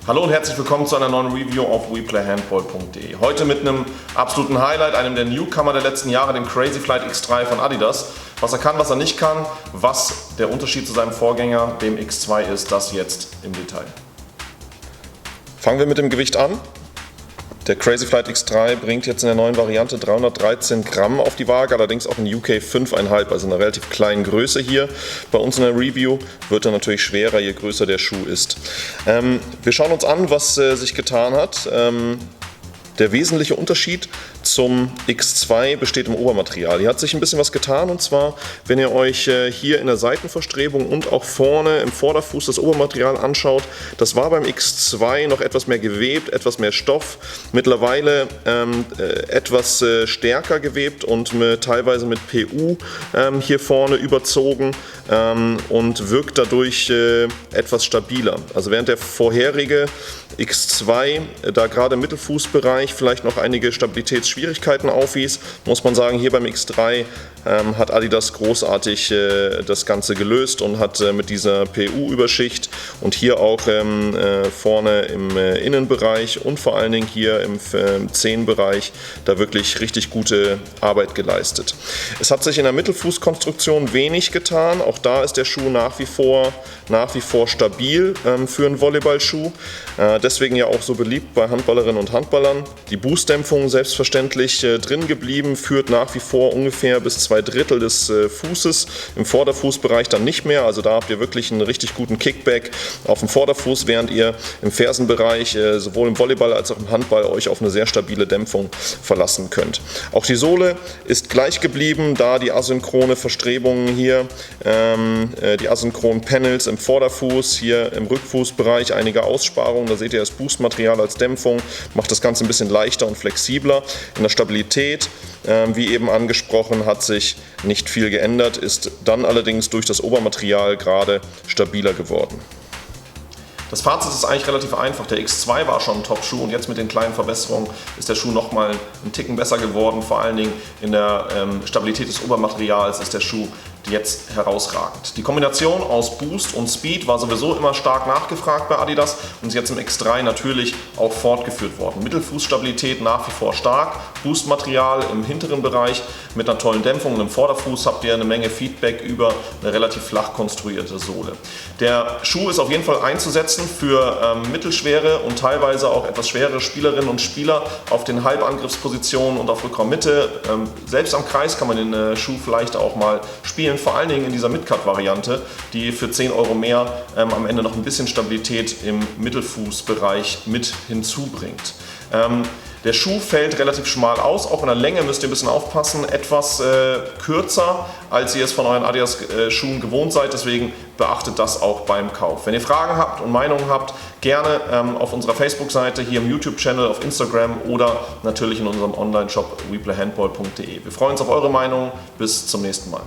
Hallo und herzlich willkommen zu einer neuen Review auf WePlayHandball.de. Heute mit einem absoluten Highlight, einem der Newcomer der letzten Jahre, dem Crazy Flight X3 von Adidas. Was er kann, was er nicht kann, was der Unterschied zu seinem Vorgänger, dem X2 ist, das jetzt im Detail. Fangen wir mit dem Gewicht an. Der Crazy Flight X3 bringt jetzt in der neuen Variante 313 Gramm auf die Waage, allerdings auch in UK 5,5, also in einer relativ kleinen Größe hier. Bei uns in der Review wird er natürlich schwerer, je größer der Schuh ist. Wir schauen uns an, was sich getan hat. Der wesentliche Unterschied zum X2 besteht im Obermaterial. Hier hat sich ein bisschen was getan, und zwar, wenn ihr euch hier in der Seitenverstrebung und auch vorne im Vorderfuß das Obermaterial anschaut, das war beim X2 noch etwas mehr gewebt, etwas mehr Stoff, mittlerweile etwas stärker gewebt und teilweise mit PU hier vorne überzogen und wirkt dadurch etwas stabiler. Also während der vorherige X2 da gerade im Mittelfußbereich vielleicht noch einige Stabilitätsschwierigkeiten aufwies, muss man sagen, hier beim X3 hat Adidas großartig das Ganze gelöst und hat mit dieser PU-Überschicht und hier auch vorne im Innenbereich und vor allen Dingen hier im Zehenbereich da wirklich richtig gute Arbeit geleistet. Es hat sich in der Mittelfußkonstruktion wenig getan, auch da ist der Schuh nach wie vor stabil für einen Volleyballschuh. Deswegen ja auch so beliebt bei Handballerinnen und Handballern. Die Boostdämpfung selbstverständlich drin geblieben, führt nach wie vor ungefähr bis 2/3 des Fußes, im Vorderfußbereich dann nicht mehr, also da habt ihr wirklich einen richtig guten Kickback auf dem Vorderfuß, während ihr im Fersenbereich sowohl im Volleyball als auch im Handball euch auf eine sehr stabile Dämpfung verlassen könnt. Auch die Sohle ist gleich geblieben, da die asynchrone Verstrebungen hier, die asynchronen Panels im Vorderfuß, hier im Rückfußbereich einige Aussparungen, da seht ihr das Boostmaterial als Dämpfung, macht das Ganze ein bisschen leichter und flexibler. In der Stabilität, wie eben angesprochen, hat sich nicht viel geändert, ist dann allerdings durch das Obermaterial gerade stabiler geworden. Das Fazit ist eigentlich relativ einfach. Der X2 war schon ein Top-Schuh und jetzt mit den kleinen Verbesserungen ist der Schuh nochmal einen Ticken besser geworden. Vor allen Dingen in der Stabilität des Obermaterials ist der Schuh jetzt herausragend. Die Kombination aus Boost und Speed war sowieso immer stark nachgefragt bei Adidas und ist jetzt im X3 natürlich auch fortgeführt worden. Mittelfußstabilität nach wie vor stark, Boostmaterial im hinteren Bereich mit einer tollen Dämpfung und im Vorderfuß habt ihr eine Menge Feedback über eine relativ flach konstruierte Sohle. Der Schuh ist auf jeden Fall einzusetzen für mittelschwere und teilweise auch etwas schwere Spielerinnen und Spieler auf den Halbangriffspositionen und auf Rückraummitte. Selbst am Kreis kann man den Schuh vielleicht auch mal spielen, vor allen Dingen in dieser Mid-Cut-Variante, die für 10 € mehr am Ende noch ein bisschen Stabilität im Mittelfußbereich mit hinzubringt. Der Schuh fällt relativ schmal aus, auch in der Länge müsst ihr ein bisschen aufpassen, etwas kürzer, als ihr es von euren Adidas Schuhen gewohnt seid, deswegen beachtet das auch beim Kauf. Wenn ihr Fragen habt und Meinungen habt, gerne auf unserer Facebook-Seite, hier im YouTube-Channel, auf Instagram oder natürlich in unserem Online-Shop WePlayHandball.de. Wir freuen uns auf eure Meinung, bis zum nächsten Mal.